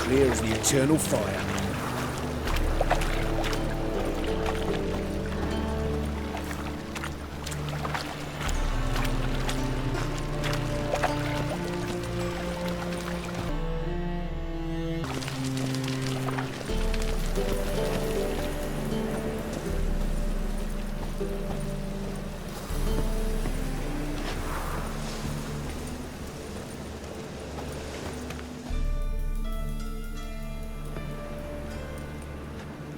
clear as the eternal fire.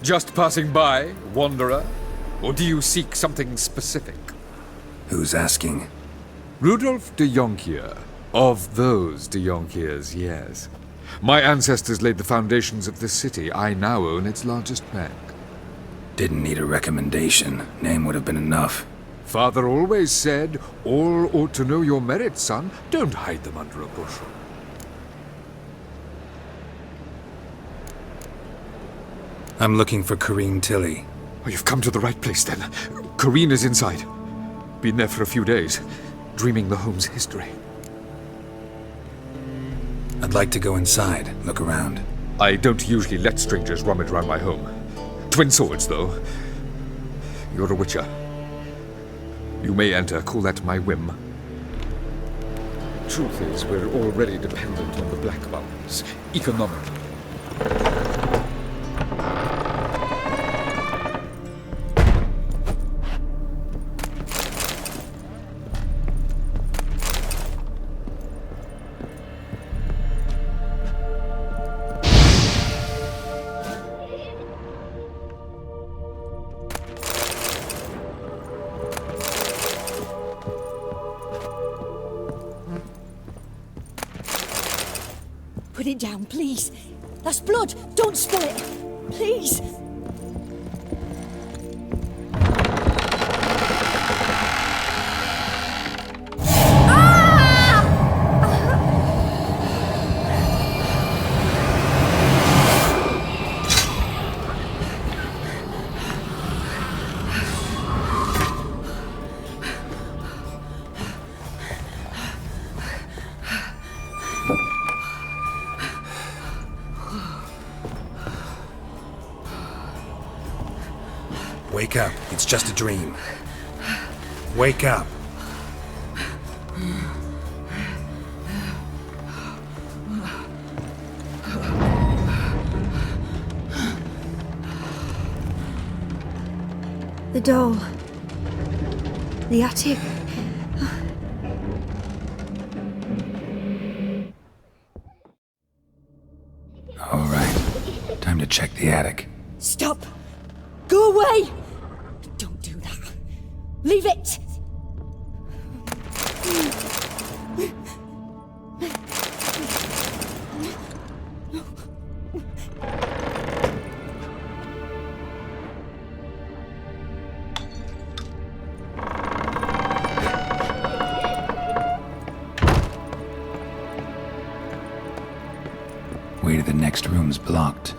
Just passing by, wanderer? Or do you seek something specific? Who's asking? Rudolf de Jonkier. Of those de Jonkiers, yes. My ancestors laid the foundations of this city. I now own its largest bank. Didn't need a recommendation. Name would have been enough. Father always said, all ought to know your merits, son. Don't hide them under a bushel. I'm looking for Corrine Tilly. Oh, you've come to the right place, then. Corrine is inside. Been there for a few days, dreaming the home's history. I'd like to go inside, look around. I don't usually let strangers rummage around my home. Twin swords, though. You're a witcher. You may enter, call that my whim. Truth is, we're already dependent on the Black Ones, economically. Put it down, please. That's blood. Don't spill it. Please. Wake up. It's just a dream. Wake up. The doll. The attic. All right. Time to check the attic. Stop. Go away. Don't do that. Leave it. Way to the next room's blocked.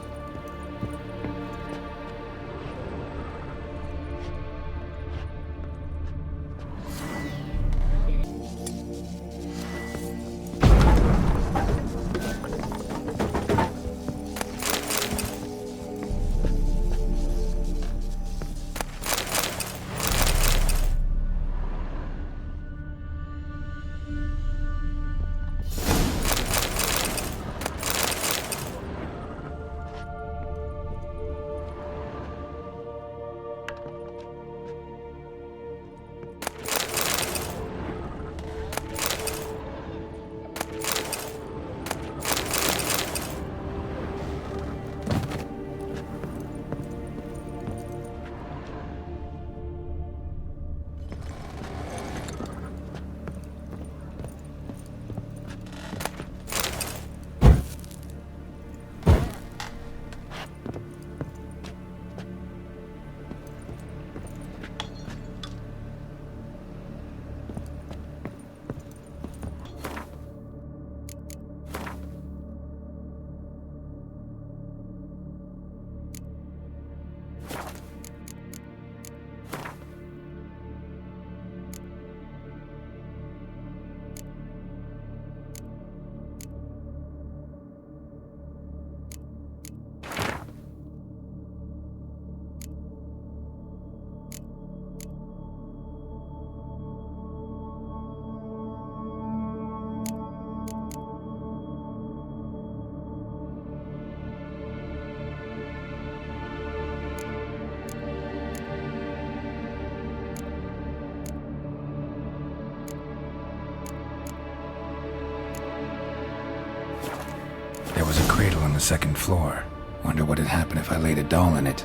the second floor. Wonder what'd happen if I laid a doll in it.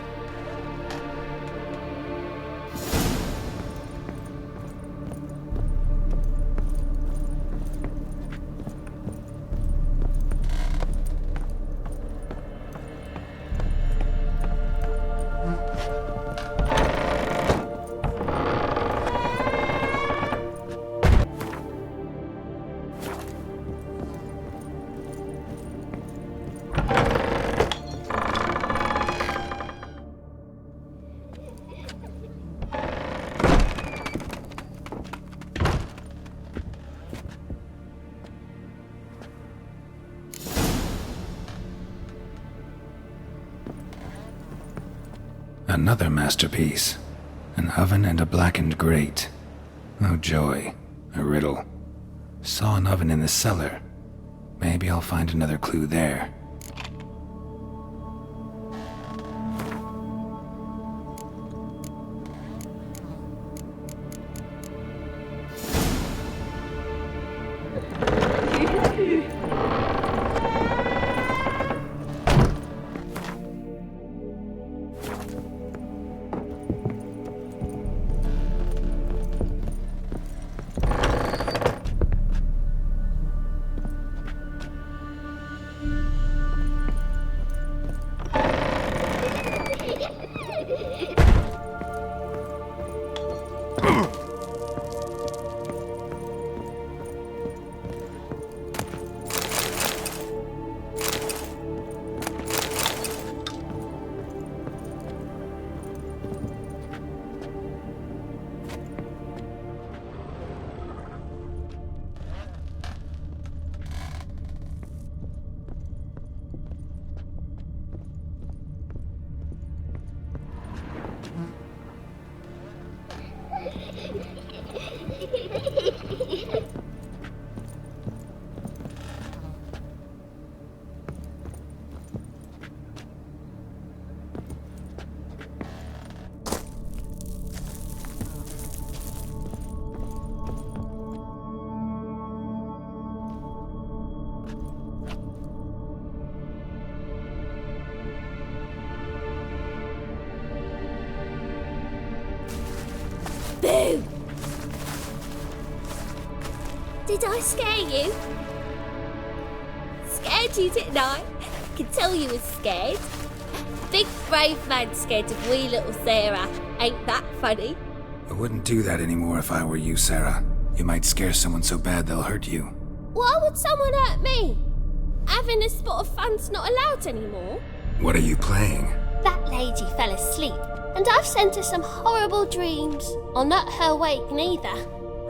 Another masterpiece. An oven and a blackened grate. Oh joy, a riddle. Saw an oven in the cellar. Maybe I'll find another clue there. Boo! Did I scare you? Scared you, didn't I? I can tell you was scared. Big brave man scared of wee little Sarah. Ain't that funny? I wouldn't do that anymore if I were you, Sarah. You might scare someone so bad they'll hurt you. Why would someone hurt me? Having a spot of fun's not allowed anymore. What are you playing? That lady fell asleep, and I've sent her some horrible dreams. I'll not her wake neither.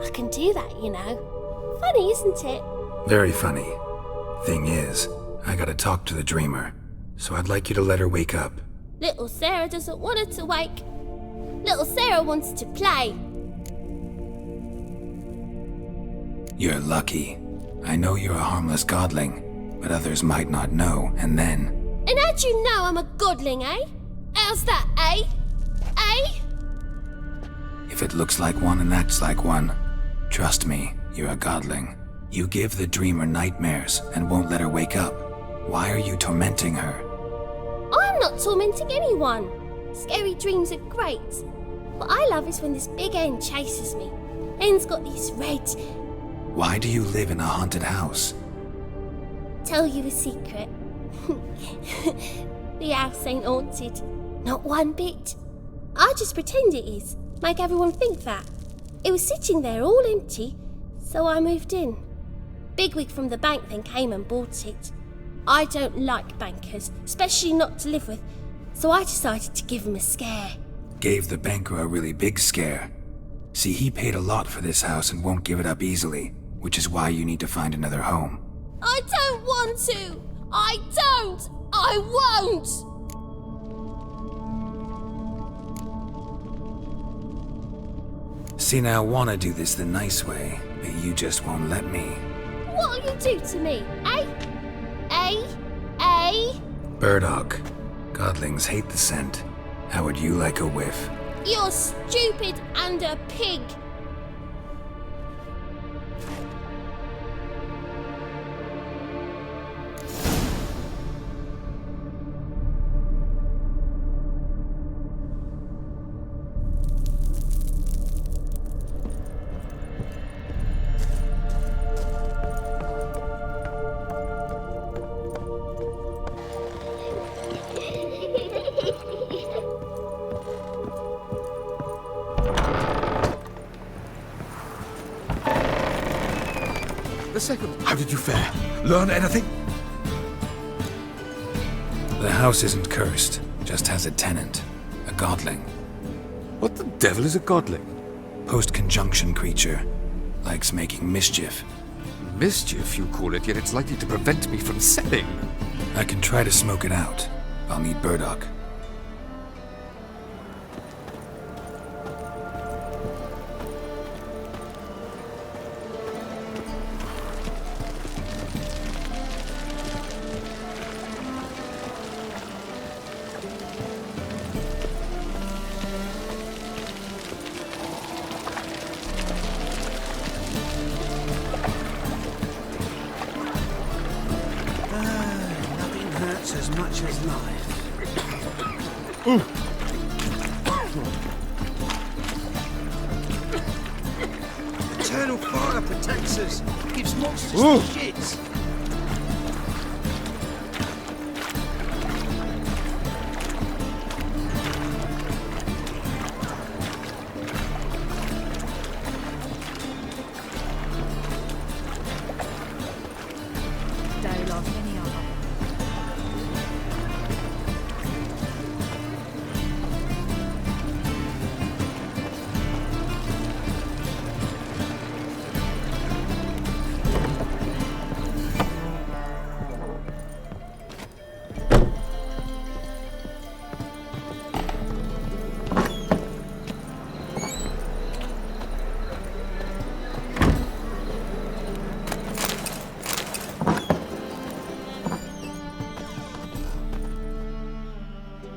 I can do that, you know. Funny, isn't it? Very funny. Thing is, I gotta talk to the dreamer, so I'd like you to let her wake up. Little Sarah doesn't want her to wake. Little Sarah wants to play. You're lucky. I know you're a harmless godling, but others might not know, and then... And how'd you know I'm a godling, eh? How's that, eh? Eh? If it looks like one and acts like one, trust me, you're a godling. You give the dreamer nightmares and won't let her wake up. Why are you tormenting her? I'm not tormenting anyone. Scary dreams are great. What I love is when this big hen chases me. Hen's got these red... Why do you live in a haunted house? Tell you a secret. The house ain't haunted. Not one bit. I just pretend it is. Make everyone think that. It was sitting there all empty, so I moved in. Bigwig from the bank then came and bought it. I don't like bankers, especially not to live with, so I decided to give him a scare. Gave the banker a really big scare. See, he paid a lot for this house and won't give it up easily, which is why you need to find another home. I don't want to! I don't! I won't! See, now I want to do this the nice way, but you just won't let me. What'll you do to me, eh? Eh? Eh? Burdock. Godlings hate the scent. How would you like a whiff? You're stupid and a pig. The second. How did you fare? Learn anything? The house isn't cursed, just has a tenant. A godling. What the devil is a godling? Post-conjunction creature. Likes making mischief. Mischief, you call it, yet it's likely to prevent me from selling. I can try to smoke it out. I'll need burdock. Nothing hurts as much as life. Eternal fire protects us. Gives monsters the shits.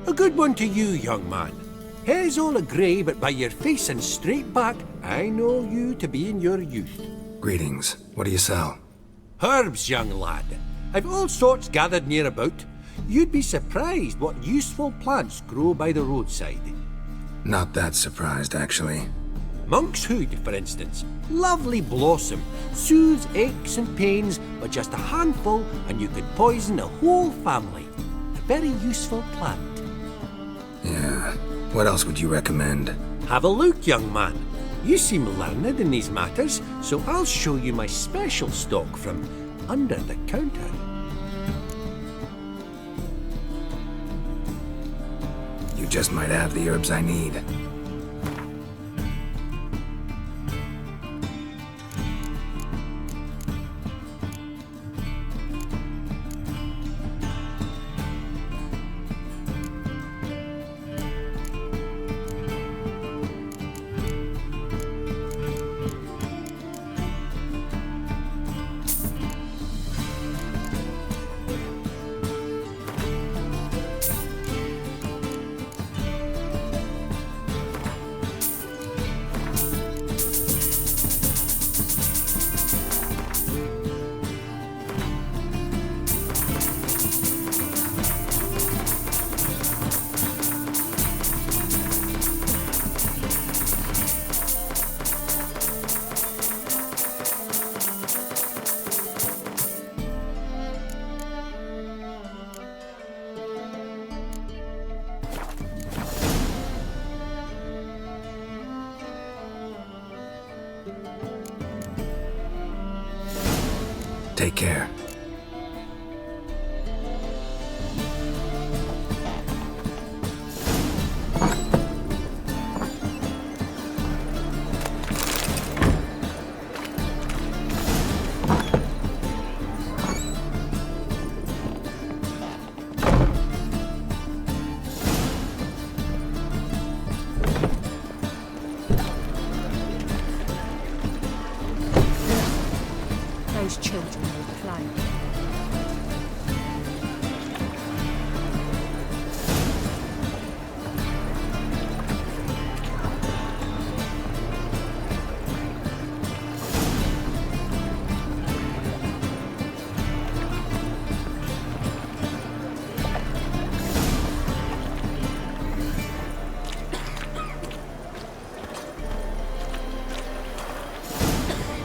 A good one to you, young man. Hair's all a grey, but by your face and straight back, I know you to be in your youth. Greetings. What do you sell? Herbs, young lad. I've all sorts gathered near about. You'd be surprised what useful plants grow by the roadside. Not that surprised, actually. Monk's hood, for instance. Lovely blossom. Soothes aches and pains, but just a handful and you could poison a whole family. A very useful plant. Yeah. What else would you recommend? Have a look, young man. You seem learned in these matters, so I'll show you my special stock from under the counter. You just might have the herbs I need. Take care. Those children will play.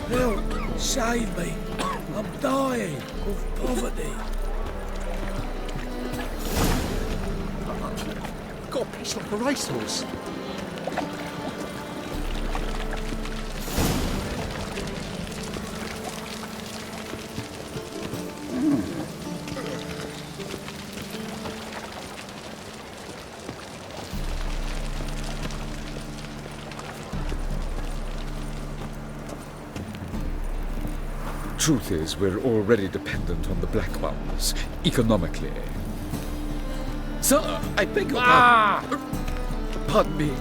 Help! Save me! I'm dying of poverty. Got a piece like a racehorse. Truth is, we're already dependent on the Black Ones, economically. Sir, I beg your pardon. Pardon me.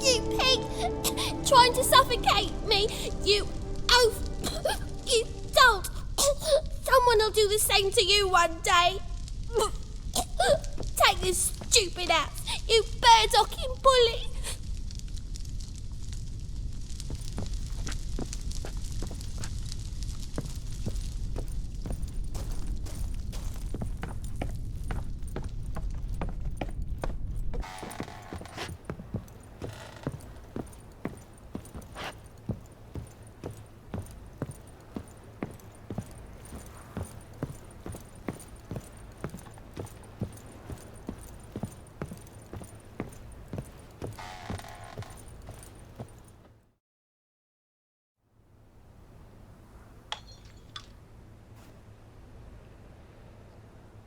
You pig! Trying to suffocate me! You oaf! You don't! Someone will do the same to you one day! Take this stupid axe, you bird-docking bully!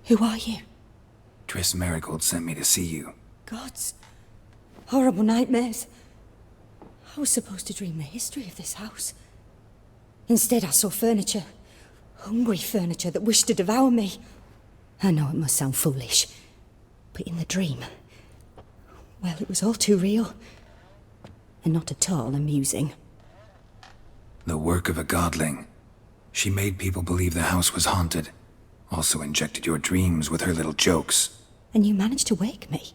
Who are you? Triss Marigold sent me to see you. Gods. Horrible nightmares. I was supposed to dream the history of this house. Instead, I saw furniture. Hungry furniture that wished to devour me. I know it must sound foolish, but in the dream, well, it was all too real. And not at all amusing. The work of a godling. She made people believe the house was haunted. Also injected your dreams with her little jokes. And you managed to wake me.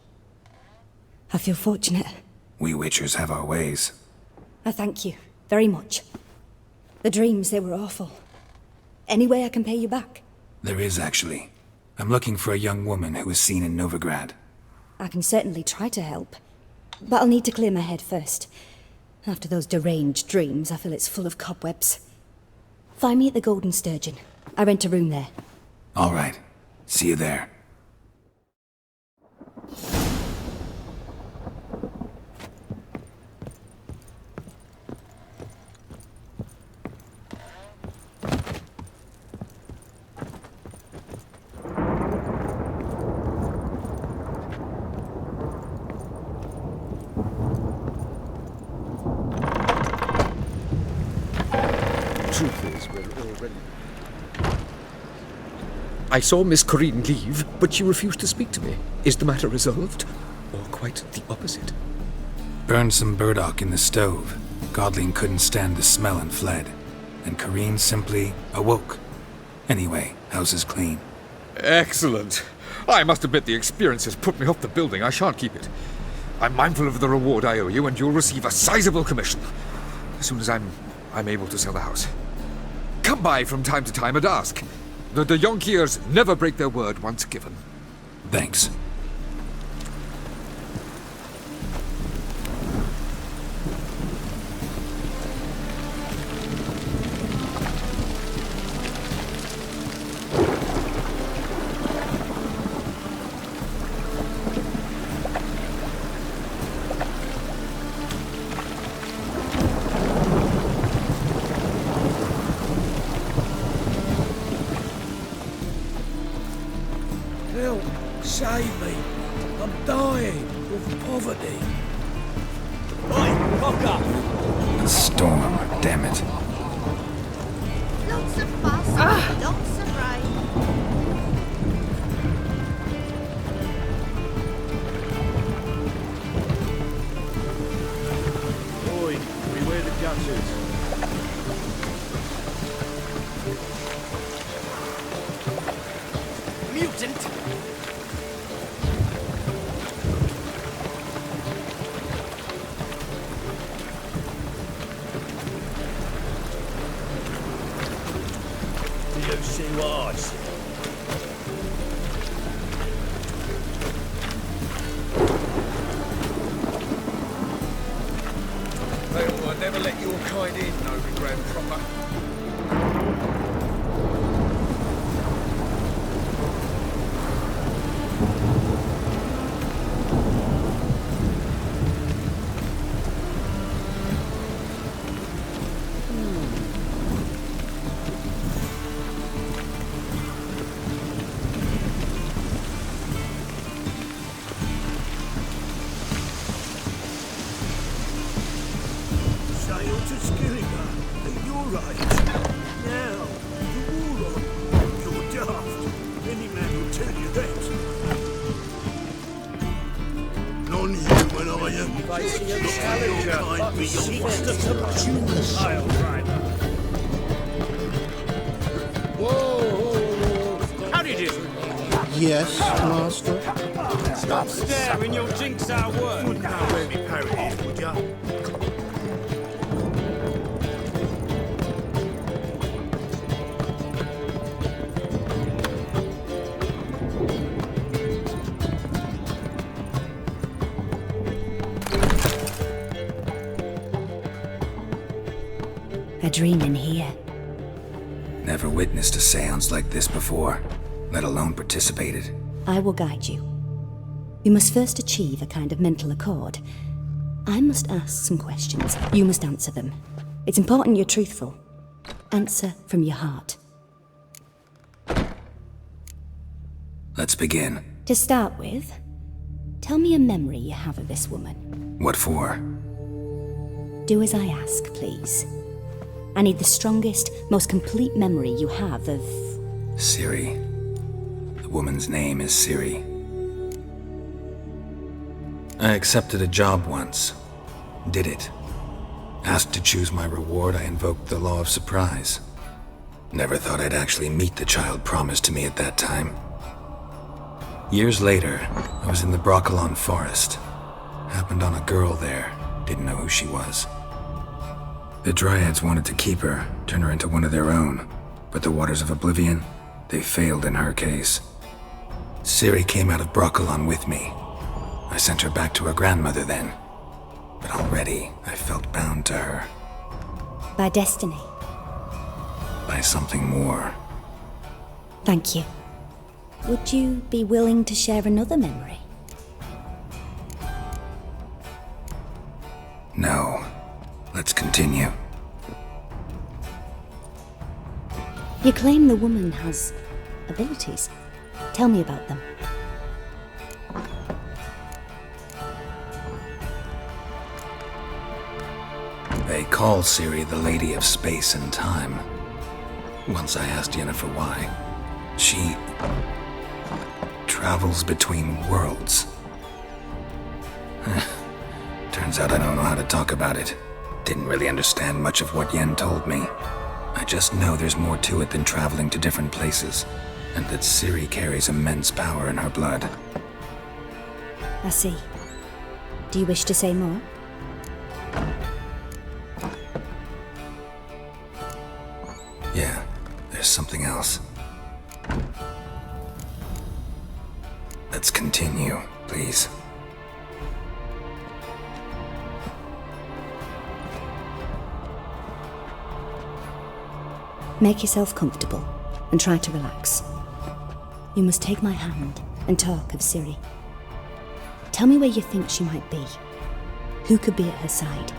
I feel fortunate. We Witchers have our ways. I thank you very much. The dreams, they were awful. Any way I can pay you back? There is, actually. I'm looking for a young woman who was seen in Novigrad. I can certainly try to help. But I'll need to clear my head first. After those deranged dreams, I feel it's full of cobwebs. Find me at the Golden Sturgeon. I rent a room there. All right. See you there. Truth is, we're already... I saw Miss Corinne leave, but she refused to speak to me. Is the matter resolved? Or quite the opposite? Burned some burdock in the stove. Godling couldn't stand the smell and fled. And Corinne simply awoke. Anyway, house is clean. Excellent. I must admit the experience has put me off the building. I shan't keep it. I'm mindful of the reward I owe you, and you'll receive a sizable commission. As soon as I'm able to sell the house. Come by from time to time and ask. The Yonkiers never break their word once given. Thanks. Help! Save me! I'm dying of poverty. Oi, fuck up! A storm, damn it. Lots of fuss, lots of rain. Oi, beware the gutters. Mutant! Do you see what I see? I'll never let your kind in, Novigrad proper. Sail to Skillinger at your age. Now, the war on. You're daft. Any man will tell you that. Non-human I am. Facing a Not challenger, your kind but beyond sister to the pile driver. Whoa! How did you? Yes, Master. Stop staring, you'll jinx our work! Wouldn't know where me parrot is, would ya? A dream in here. Never witnessed a seance like this before, let alone participated. I will guide you. You must first achieve a kind of mental accord. I must ask some questions. You must answer them. It's important you're truthful. Answer from your heart. Let's begin. To start with, tell me a memory you have of this woman. What for? Do as I ask, please. I need the strongest, most complete memory you have of... Ciri. The woman's name is Ciri. I accepted a job once. Did it. Asked to choose my reward, I invoked the law of surprise. Never thought I'd actually meet the child promised to me at that time. Years later, I was in the Broccolon forest. Happened on a girl there. Didn't know who she was. The Dryads wanted to keep her, turn her into one of their own. But the Waters of Oblivion, they failed in her case. Ciri came out of Broccolon with me. I sent her back to her grandmother then. But already, I felt bound to her. By destiny. By something more. Thank you. Would you be willing to share another memory? No. Let's continue. You claim the woman has abilities. Tell me about them. They call Ciri the Lady of Space and Time. Once I asked Yennefer why. She travels between worlds. Turns out I don't know how to talk about it. Didn't really understand much of what Yen told me. I just know there's more to it than traveling to different places, and that Ciri carries immense power in her blood. I see. Do you wish to say more? Yeah, there's something else. Let's continue, please. Make yourself comfortable and try to relax. You must take my hand and talk of Ciri. Tell me where you think she might be. Who could be at her side?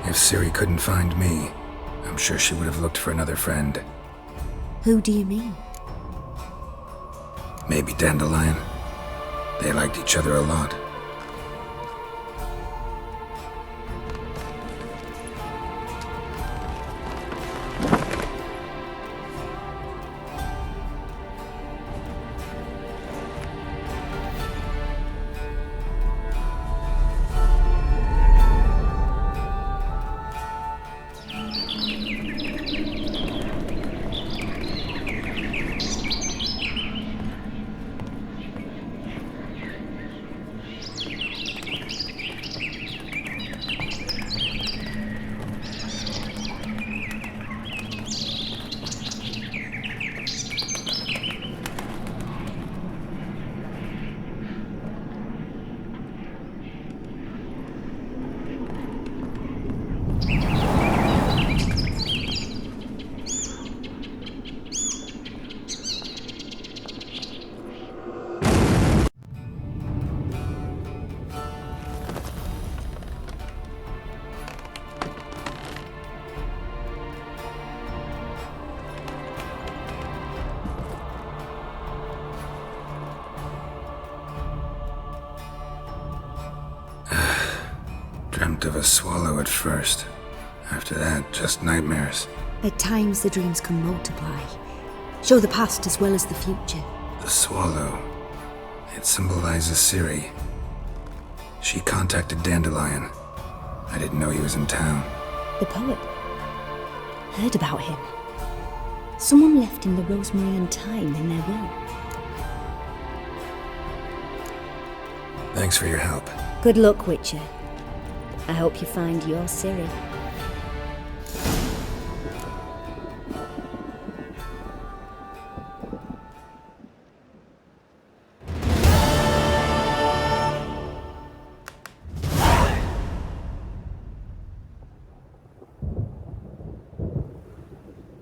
If Ciri couldn't find me, I'm sure she would have looked for another friend. Who do you mean? Maybe Dandelion? They liked each other a lot. Dreamt of a swallow at first. After that, just nightmares. At times, the dreams can multiply, show the past as well as the future. The swallow. It symbolizes Ciri. She contacted Dandelion. I didn't know he was in town. The poet. Heard about him. Someone left him the rosemary and thyme in their will. Thanks for your help. Good luck, Witcher. I hope you find your Ciri.